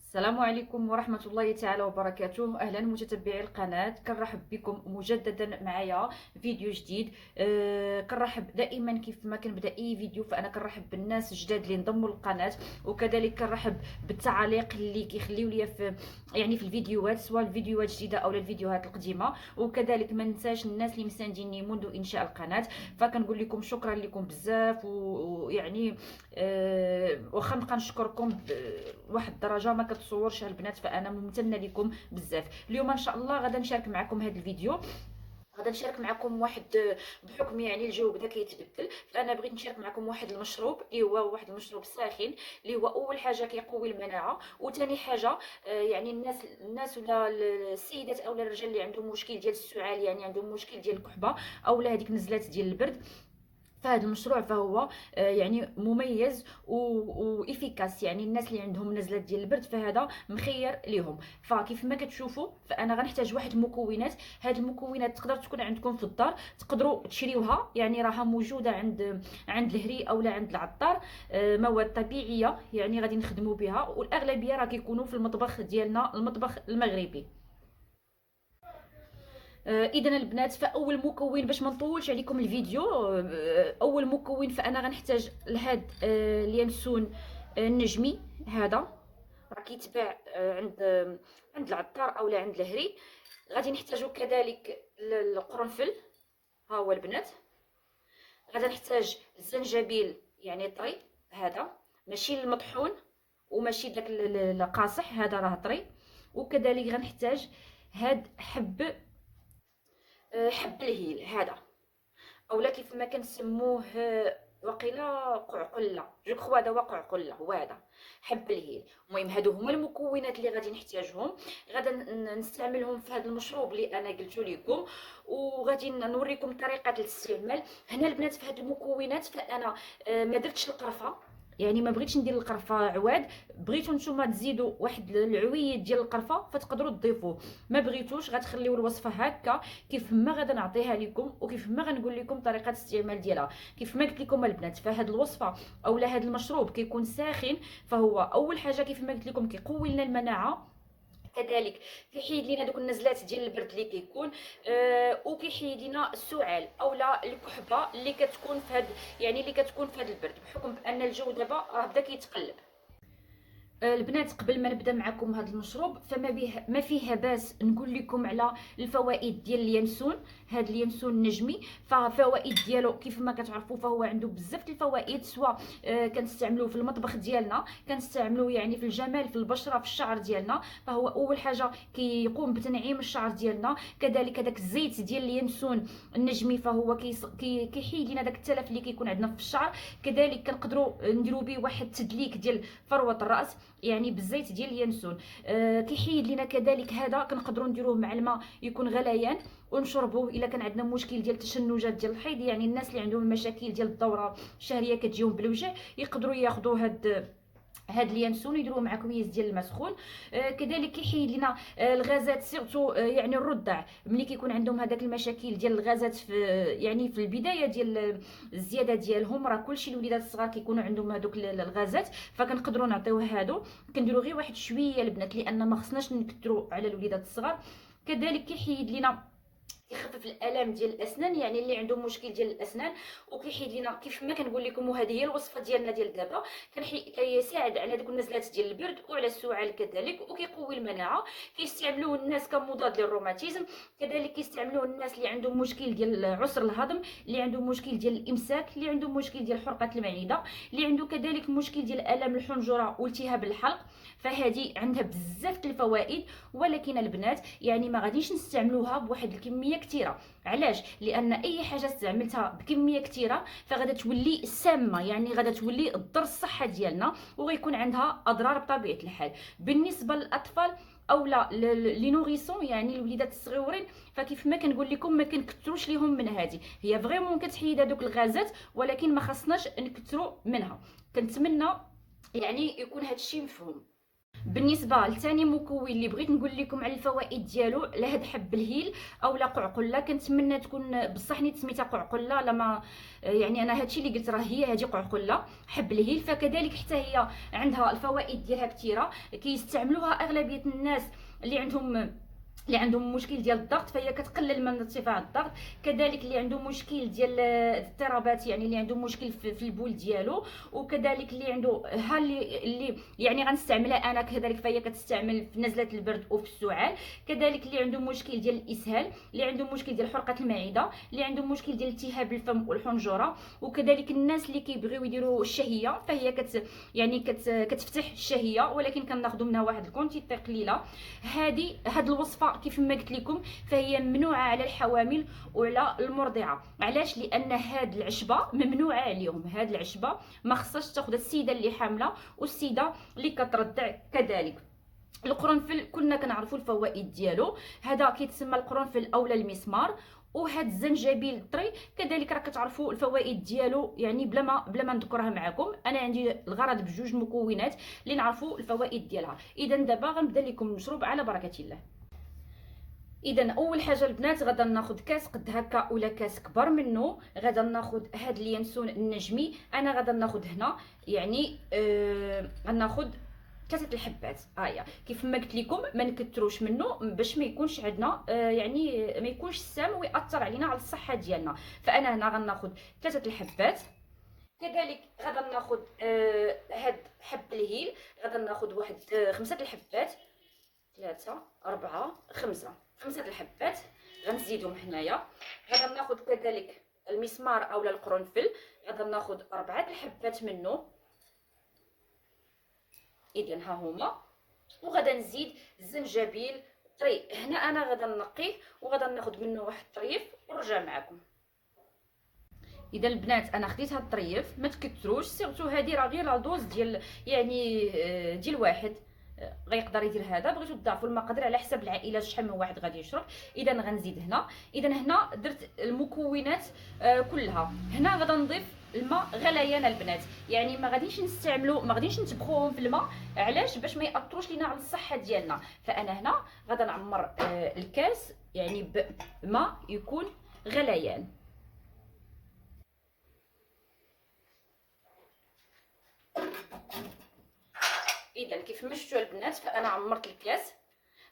السلام عليكم ورحمة الله تعالى وبركاته. أهلا متتبعي القناة، كنرحب بكم مجددا معايا فيديو جديد. كنرحب دائما كيف ما كنبدا أي فيديو فأنا كنرحب بالناس الجداد اللي انضموا للقناة، وكذلك كنرحب بالتعاليق اللي كيخليو لي في الفيديوهات، سواء الفيديوهات الجديدة أو الفيديوهات القديمة. وكذلك ما ننساش الناس اللي مسانديني منذ إنشاء القناة، فكنقول لكم شكرا لكم بزاف. ويعني واخا نبقى نشكركم بواحد الدرجه ما كتصورش البنات، فانا ممتنه لكم بزاف. اليوم ان شاء الله غادا نشارك معكم هذا الفيديو، غادا نشارك معكم واحد، بحكم يعني الجو بدا كيتبدل، فانا بغيت نشارك معكم واحد المشروب اللي هو واحد المشروب ساخن، اللي هو اول حاجه كيقوي المناعه، وثاني حاجه يعني الناس ولا السيدات او الرجال اللي عندهم مشكل ديال السعال، يعني عندهم مشكل ديال الكحبه او هذيك نزلات ديال البرد، فهذا المشروع فهو يعني مميز وإفيكاس. يعني الناس اللي عندهم نزلات ديال البرد فهذا مخير ليهم. فكيف ما كتشوفوا فانا غنحتاج واحد المكونات. هاد المكونات تقدر تكون عندكم في الدار، تقدروا تشريوها، يعني راها موجوده عند الهري اولا عند العطار. مواد طبيعيه يعني غادي نخدموا بها، والاغلبيه راه كيكونوا في المطبخ ديالنا، المطبخ المغربي. اذا البنات، فاول مكون باش ما نطولش عليكم الفيديو، اول مكون فانا غنحتاج لهاد اليانسون النجمي. هذا راه كيتباع عند العطار اولا عند الهري. غادي نحتاجو كذلك القرنفل، ها هو البنات. غادي نحتاج الزنجبيل يعني طري، هذا ماشي المطحون وماشي داك القاصح، هذا راه طري. وكذلك غنحتاج هاد حب الهيل هذا، اولا كيف ما كنسموه وقيلا قعقله، جو كخوا هذا هو قعقله، هو هذا حب الهيل. المهم هادو هما المكونات اللي غادي نحتاجهم، غادا نستعملهم في هذا المشروب اللي انا قلت لكم، وغادي نوريكم طريقه الاستعمال. هنا البنات في هاد المكونات فانا ما درتش القرفه، يعني ما بغيتش ندير القرفه عواد. بغيتو نتوما تزيدوا واحد العويد ديال القرفه فتقدروا تضيفوه، ما بغيتوش غتخليو الوصفه هكا كيف ما غادا نعطيها لكم، وكيف ما غنقول لكم طريقه الاستعمال ديالها. كيف ما قلت لكم البنات، فهاد الوصفه اولا هاد المشروب كيكون ساخن، فهو اول حاجه كيف ما قلت لكم كيقوي لنا المناعه، كذلك كيحيد لينا دوك النزلات ديال البرد اللي كيكون، وكيحيد لينا السعال اولا الكحبه اللي كتكون في هاد، يعني اللي كتكون في هاد البرد، بحكم بان الجو دابا راه بدا كيتقلب. البنات، قبل ما نبدا معكم هذا المشروب فما ما فيها باس نقول لكم على الفوائد ديال اليانسون. هذا اليانسون النجمي ففوائد ديالو كيف ما كتعرفوا فهو عنده بزاف الفوائد، سواء كنستعملوه في المطبخ ديالنا، كنستعملوه يعني في الجمال، في البشره، في الشعر ديالنا. فهو اول حاجه كيقوم بتنعيم الشعر ديالنا. كذلك هذاك الزيت ديال اليانسون النجمي فهو كيحيد لنا داك التلف اللي كيكون عندنا في الشعر. كذلك كنقدروا نديروا به واحد التدليك ديال فروه الراس، يعني بالزيت ديال اليانسون. كيحيد لنا كذلك، هذا كنقدروا نديروه مع الماء يكون غليان ونشربوه الا كان عندنا مشكل ديال التشنجات ديال الحيض، يعني الناس اللي عندهم مشاكل ديال الدوره الشهريه كتجيهم بالوجع يقدروا ياخذوا هاد اليانسون يديروه مع كويس ديال الماء سخون. كذلك كيحيد لنا الغازات، سيرتو يعني الرضع ملي كيكون عندهم هذاك المشاكل ديال الغازات في يعني في البدايه ديال الزياده ديالهم. راه كلشي الوليدات الصغار كيكونوا عندهم هذوك الغازات، فكنقدروا نعطيوه هادو. كنديروا غير واحد شويه البنات لان ما خصناش نكثروا على الوليدات الصغار. كذلك كيحيد لنا، يخفف الالام ديال الاسنان، يعني اللي عندهم مشكل ديال الاسنان. وكيحيد لنا كيف ما كنقول لكم، وهذه هي الوصفه ديالنا ديال دابا، كيساعد على ديك النزلات ديال البرد وعلى السعال كذلك، وكيقوي المناعه. كيستعملوه الناس كمضاد للروماتيزم. كذلك كيستعملوه الناس اللي عندهم مشكل ديال عسر الهضم، اللي عندهم مشكل ديال الامساك، اللي عندهم مشكل ديال حرقه المعده، اللي عنده كذلك مشكل ديال الام الحنجره والتهاب الحلق. فهذه عندها بزاف الفوائد. ولكن البنات يعني ما غاديش نستعملوها بواحد الكميه كثيره. علاش؟ لان اي حاجه استعملتها بكميه كثيره فغادا تولي سامه، يعني غادا تولي تضر الصحه ديالنا، وغيكون عندها اضرار بطبيعه الحال. بالنسبه للاطفال او لا لي نوريسون، يعني الوليدات الصغيورين، فكيف ما كنقول لكم ما كنكثروش ليهم من هذه. هي فريمون كتحيد هذوك الغازات، ولكن ما خصناش نكثروا منها. كنتمنى يعني يكون هذا الشيء مفهوم. بالنسبه لثاني مكون اللي بغيت نقول لكم على الفوائد ديالو لهاد حب الهيل او لا قعقله، كنتمنى تكون بصح نيت سميتها قعقله لما يعني انا هادشي اللي قلت راه هي هادي قعقله حب الهيل. فكذلك حتى هي عندها الفوائد ديالها كثيره، كيستعملوها اغلبيه الناس اللي عندهم مشكل ديال الضغط، فهي كتقلل من ارتفاع الضغط. كذلك اللي عنده مشكل ديال الاضطرابات، يعني اللي عنده مشكل في البول ديالو، وكذلك اللي عنده ها اللي يعني غنستعملها انا كذلك، فهي كتستعمل في نزله البرد وفي السعال. كذلك اللي عنده مشكل ديال الاسهال، اللي عنده مشكل ديال حرقه المعده، اللي عنده مشكل ديال التهاب الفم والحنجره، وكذلك الناس اللي كيبغيو يديروا الشهيه، فهي كتفتح الشهيه، ولكن كناخذوا منها واحد الكونتيتي قليله. هاد الوصفه كيف ما قلت لكم فهي ممنوعه على الحوامل وعلى المرضعه. علاش؟ لان هاد العشبه ممنوعه عليهم. هاد العشبه ما خصهاش تاخذ السيده اللي حامله والسيده اللي كترضع. كذلك القرنفل كنا كنعرفوا الفوائد ديالو، هذا كيتسمى القرنفل اولا المسمار. وهاد الزنجبيل الطري كذلك راه كتعرفوا الفوائد ديالو، يعني بلا ما نذكرها معكم. انا عندي الغرض بجوج مكونات اللي نعرفوا الفوائد ديالها. اذا دابا غنبدا لكم المشروب على بركه الله. اذا اول حاجه البنات غادا ناخذ كاس قد هكا ولا كاس كبر منه، غادا ناخذ هاد اليانسون النجمي. انا غادا ناخذ هنا يعني غناخذ 3 الحبات. هيا كيف ما قلت لكم ما نكثروش منه باش ما يكونش عندنا يعني ما يكونش سام ويأثر علينا على الصحه ديالنا. فانا هنا غناخذ 3 الحبات. كذلك غادا ناخذ هاد حب الهيل، غادا ناخذ واحد 5 الحبات، 3 4 5 الحبات غنزيدهم هنايا. غادا ناخذ كذلك المسمار اولا القرنفل، غادا ناخذ 4 الحبات منه. اذا ها هما. وغادا نزيد الزنجبيل طري. هنا انا غادا نقيه وغادا ناخذ منه واحد الطريف ونرجع معكم. اذا البنات انا خديت هاد الطريف، ما تكثروش، سيرتو هادي راه غير لا دوز ديال يعني ديال واحد غيقدر يدير هذا. بغيتو تضاعفوا المقادير على حسب العائله شحال من واحد غادي يشرب. اذا غنزيد هنا. اذا هنا درت المكونات كلها. هنا غادا نضيف الماء غليان البنات، يعني ما غاديش نتبخوهم في الماء. علاش؟ باش ما ياثروش لينا على الصحه ديالنا. فانا هنا غادا نعمر الكاس يعني بماء يكون غليان. اذا كيف ما شفتوا البنات فانا عمرت الكاس.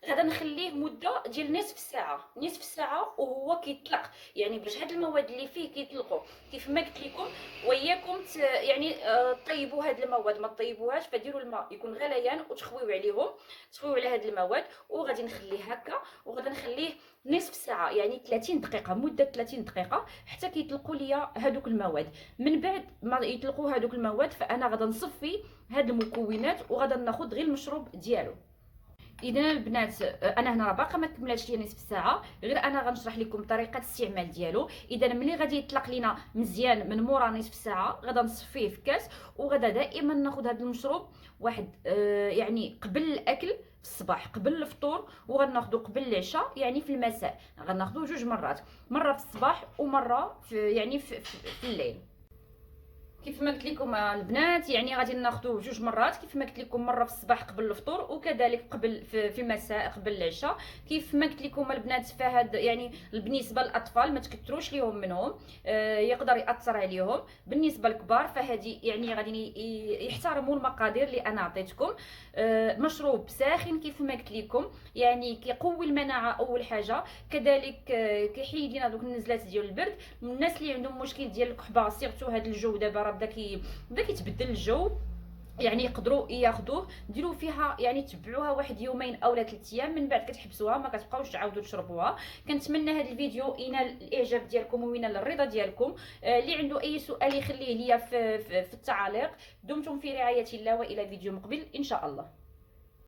غادا نخليه مده ديال نصف ساعه وهو كيطلق، يعني باش هاد المواد اللي فيه كيطلقوا. كيف ما قلت لكم وياكم يعني طيبوا هاد المواد، ما طيبوهاش فديروا الماء يكون غليان تخويو على هاد المواد. وغادي نخليه هكا وغادا نخليه نصف ساعه، يعني 30 دقيقه، مده 30 دقيقه حتى كيطلقوا ليا هادوك المواد. من بعد ما يطلقوا هادوك المواد فانا غادا نصفي هاد المكونات وغادا ناخذ غير المشروب ديالو. اذا البنات انا هنا راه باقا ما كملاتش لي نصف ساعه، غير انا غنشرح لكم طريقه الاستعمال ديالو. اذا ملي غادي يطلق لينا مزيان من مورا نصف ساعه غادا نصفيه في كاس. وغادا دائما ناخذ هذا المشروب واحد يعني قبل الاكل في الصباح قبل الفطور، وغناخذو قبل العشاء يعني في المساء. غناخذو 2 مرات، مره في الصباح ومره في الليل. كيف ما قلت لكم البنات يعني غادي ناخذوه 2 مرات. كيف ما قلت لكم مره في الصباح قبل الفطور، وكذلك قبل في المساء قبل العشاء. كيف ما قلت لكم البنات فهاد يعني بالنسبه للاطفال ما تكثروش ليهم منهم، يقدر ياثر عليهم. بالنسبه للكبار فهادي يعني غادي يحترموا المقادير اللي انا عطيتكم. مشروب ساخن كيف ما قلت لكم، يعني كيقوي المناعه اول حاجه. كذلك كيحيد لنا دوك النزلات ديال البرد. الناس اللي عندهم مشكل ديال الكحبه سيرتو هذا الجو دابا بدا كيتبدل الجو، يعني يقدروا ياخذوه ديروا فيها يعني تبعوها واحد يومين او 3 ايام، من بعد كتحبسوها ما كتبقاوش تعاودوا تشربوها. كنتمنى هذا الفيديو ينال الاعجاب ديالكم وينال الرضا ديالكم. اللي عنده اي سؤال يخليه ليا في التعاليق. دمتم في رعايه الله والى فيديو مقبل ان شاء الله.